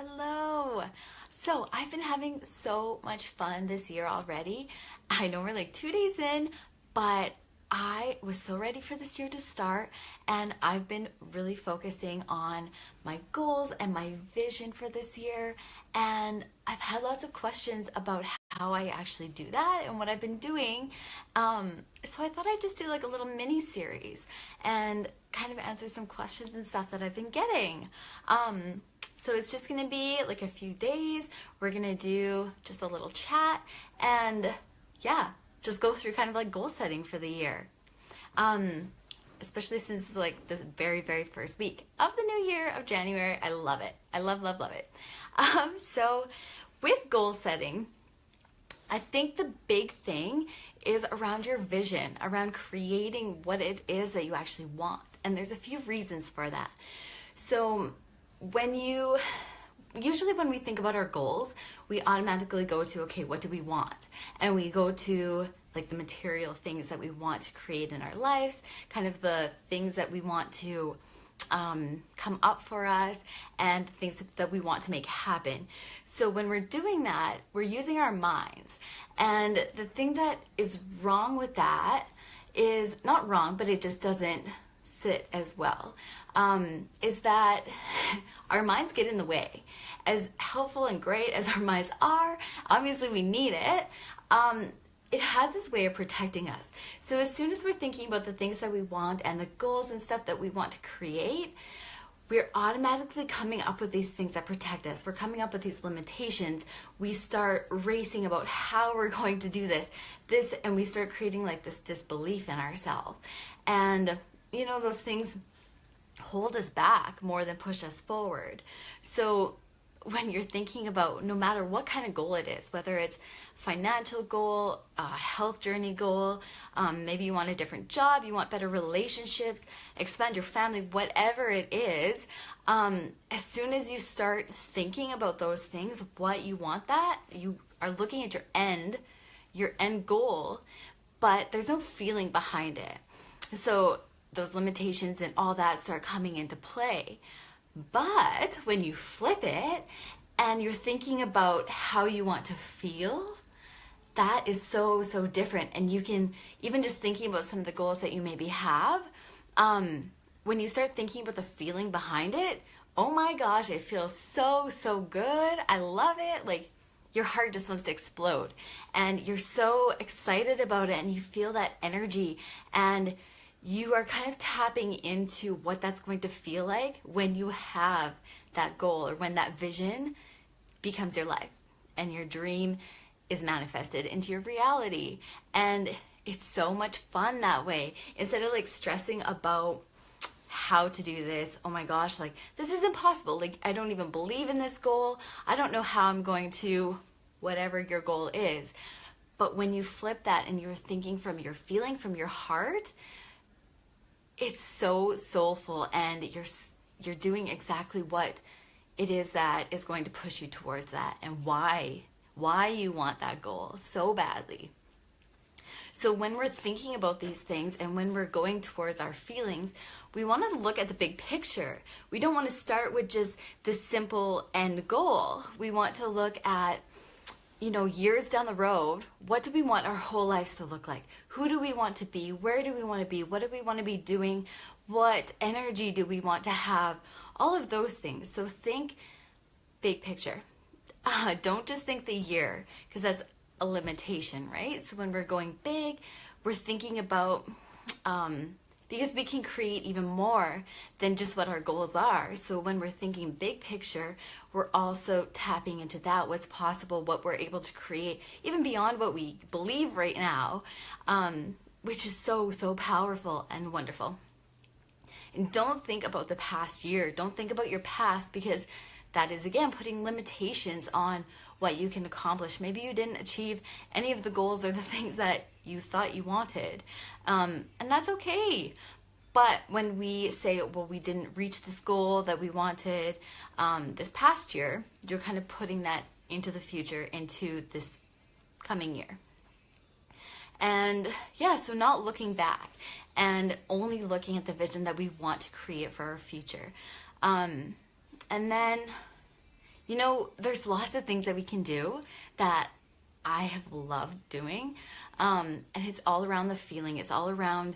Hello. So I've been having so much fun this year already. I know we're like 2 days in, but I was so ready for this year to start, and I've been really focusing on my goals and my vision for this year. And I've had lots of questions about how I actually do that and what I've been doing. So I thought I'd just do like a little mini series and kind of answer some questions and stuff that I've been getting. So it's just gonna be like a few days. We're gonna do just a little chat and yeah, just go through kind of like goal setting for the year. Um, Especially since it's like the very, very first week of the new year of January. I love it. I love, love, love it. So with goal setting, I think the big thing is around your vision, around creating what it is that you actually want. And there's a few reasons for that. So when you usually when we think about our goals, we automatically go to, okay, what do we want? And we go to like the material things that we want to create in our lives, kind of the things that we want to come up for us, and things that we want to make happen. So when we're doing that, we're using our minds. And the thing that is wrong with that is not wrong, but it just doesn't sit as well, is that our minds get in the way. As helpful and great as our minds are, obviously we need it. It has this way of protecting us. So as soon as we're thinking about the things that we want and the goals and stuff that we want to create, we're automatically coming up with these things that protect us. We're coming up with these limitations. We start racing about how we're going to do this, and we start creating like this disbelief in ourselves. And you know, those things hold us back more than push us forward. So when you're thinking about no matter what kind of goal it is, whether it's financial goal, a health journey goal, maybe you want a different job, you want better relationships, expand your family, whatever it is, as soon as you start thinking about those things, what you want, that you are looking at your end goal, but there's no feeling behind it. So those limitations and all that start coming into play. But when you flip it and you're thinking about how you want to feel, that is so, so different. And you can, even just thinking about some of the goals that you maybe have, when you start thinking about the feeling behind it, oh my gosh, it feels so, so good. I love it. Like your heart just wants to explode and you're so excited about it and you feel that energy, and you are kind of tapping into what that's going to feel like when you have that goal, or when that vision becomes your life and your dream is manifested into your reality. And it's so much fun that way. Instead of like stressing about how to do this, oh my gosh, like this is impossible. Like I don't even believe in this goal. I don't know how I'm going to, whatever your goal is. But when you flip that and you're thinking from your feeling, from your heart, it's so soulful, and you're doing exactly what it is that is going to push you towards that, and why you want that goal so badly. So when we're thinking about these things and when we're going towards our feelings, we want to look at the big picture. We don't want to start with just the simple end goal. We want to look at, you know, years down the road, what do we want our whole lives to look like? Who do we want to be? Where do we want to be? What do we want to be doing? What energy do we want to have? All of those things. So think big picture. Don't just think the year, because that's a limitation, right? So when we're going big, we're thinking about, because we can create even more than just what our goals are. So when we're thinking big picture, we're also tapping into that, what's possible, what we're able to create, even beyond what we believe right now, which is so, so powerful and wonderful. And don't think about the past year. Don't think about your past, because that is, again, putting limitations on what you can accomplish. Maybe you didn't achieve any of the goals or the things that you thought you wanted. And that's okay. But when we say, well, we didn't reach this goal that we wanted this past year, you're kind of putting that into the future, into this coming year. And yeah, so not looking back and only looking at the vision that we want to create for our future. And then You know, there's lots of things that we can do that I have loved doing. And it's all around the feeling. It's all around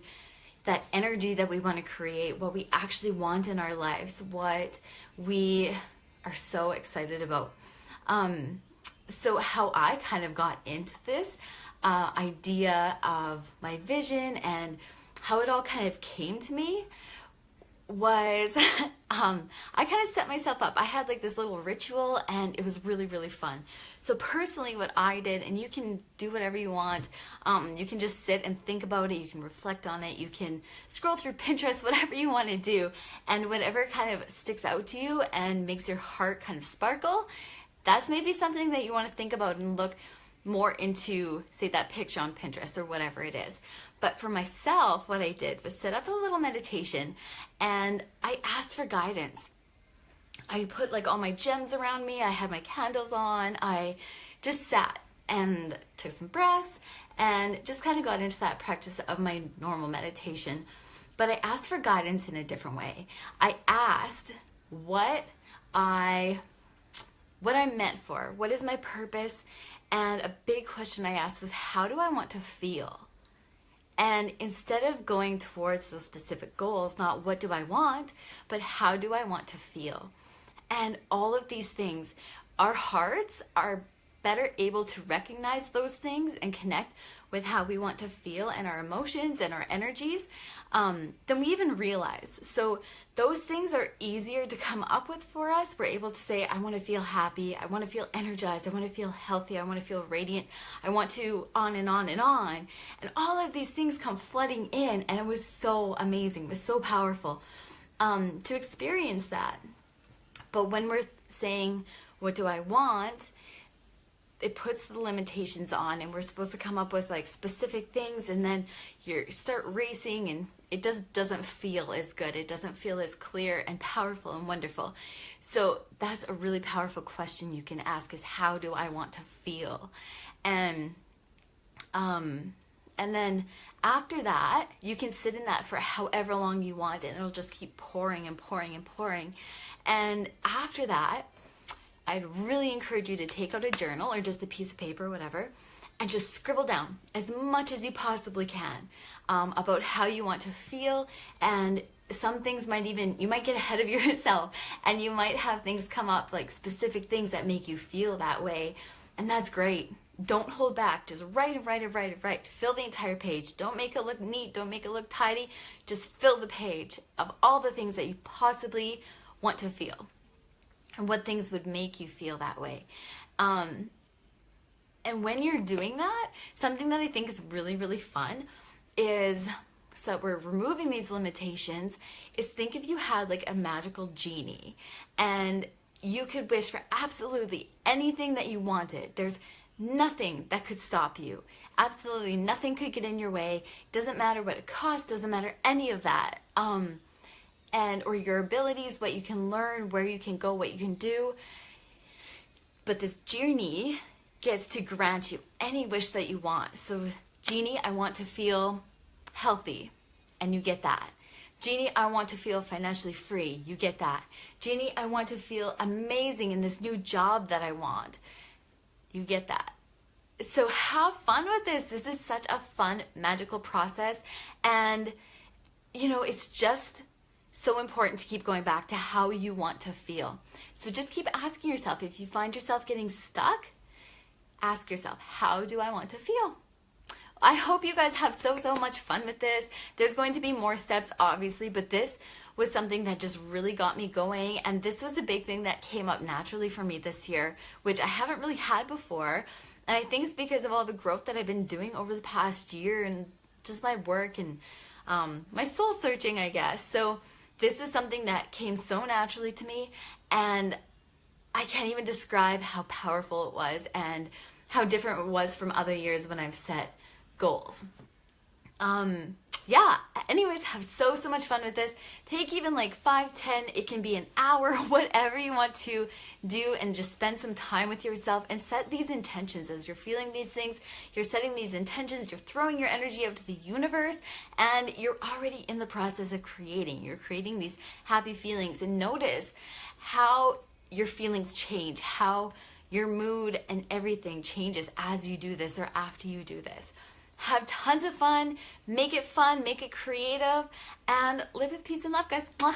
that energy that we want to create, what we actually want in our lives, what we are so excited about. So how I kind of got into this idea of my vision and how it all kind of came to me was I kind of set myself up. I had like this little ritual and it was really, really fun. So personally what I did, and you can do whatever you want, you can just sit and think about it, you can reflect on it, you can scroll through Pinterest, whatever you want to do, and whatever kind of sticks out to you and makes your heart kind of sparkle, that's maybe something that you want to think about and look more into, say, that picture on Pinterest or whatever it is. But for myself, what I did was set up a little meditation and I asked for guidance. I put like all my gems around me. I had my candles on. I just sat and took some breaths and just kind of got into that practice of my normal meditation. But I asked for guidance in a different way. I asked what I'm meant for, what is my purpose, and a big question I asked was, how do I want to feel? And instead of going towards those specific goals, not what do I want, but how do I want to feel? And all of these things, our hearts are better able to recognize those things and connect with how we want to feel and our emotions and our energies than we even realize. So those things are easier to come up with for us. We're able to say, I want to feel happy, I want to feel energized, I want to feel healthy, I want to feel radiant, I want to on and on and on. And all of these things come flooding in, and it was so amazing, it was so powerful to experience that. But when we're saying, what do I want? It puts the limitations on, and we're supposed to come up with like specific things, and then you start racing and it doesn't feel as good. It doesn't feel as clear and powerful and wonderful. So that's a really powerful question you can ask, is how do I want to feel? And then after that, you can sit in that for however long you want, and it'll just keep pouring and pouring and pouring. And after that, I'd really encourage you to take out a journal or just a piece of paper, whatever, and just scribble down as much as you possibly can about how you want to feel. And some things you might get ahead of yourself, and you might have things come up, like specific things that make you feel that way. And that's great. Don't hold back. Just write. Fill the entire page. Don't make it look neat. Don't make it look tidy. Just fill the page of all the things that you possibly want to feel, and what things would make you feel that way. And when you're doing that, something that I think is really, really fun is, so that we're removing these limitations, is think if you had like a magical genie and you could wish for absolutely anything that you wanted. There's nothing that could stop you. Absolutely nothing could get in your way. Doesn't matter what it costs, doesn't matter any of that. Or your abilities, what you can learn, where you can go, what you can do. But this genie gets to grant you any wish that you want. So, genie, I want to feel healthy, and you get that. Genie, I want to feel financially free, you get that. Genie, I want to feel amazing in this new job that I want, you get that. So have fun with this. This is such a fun, magical process. And, it's just so important to keep going back to how you want to feel. So just keep asking yourself, if you find yourself getting stuck, ask yourself, how do I want to feel? I hope you guys have so much fun with this. There's going to be more steps, obviously, but this was something that just really got me going. And this was a big thing that came up naturally for me this year, which I haven't really had before. And I think it's because of all the growth that I've been doing over the past year, and just my work and my soul searching, I guess. So this is something that came so naturally to me, and I can't even describe how powerful it was and how different it was from other years when I've set goals. Anyways, have so much fun with this. Take even like 5, 10, it can be an hour, whatever you want to do, and just spend some time with yourself and set these intentions. As you're feeling these things, you're setting these intentions, you're throwing your energy out to the universe, and you're already in the process of creating. You're creating these happy feelings, and notice how your feelings change, how your mood and everything changes as you do this or after you do this. Have tons of fun, make it creative, and live with peace and love, guys. Mwah.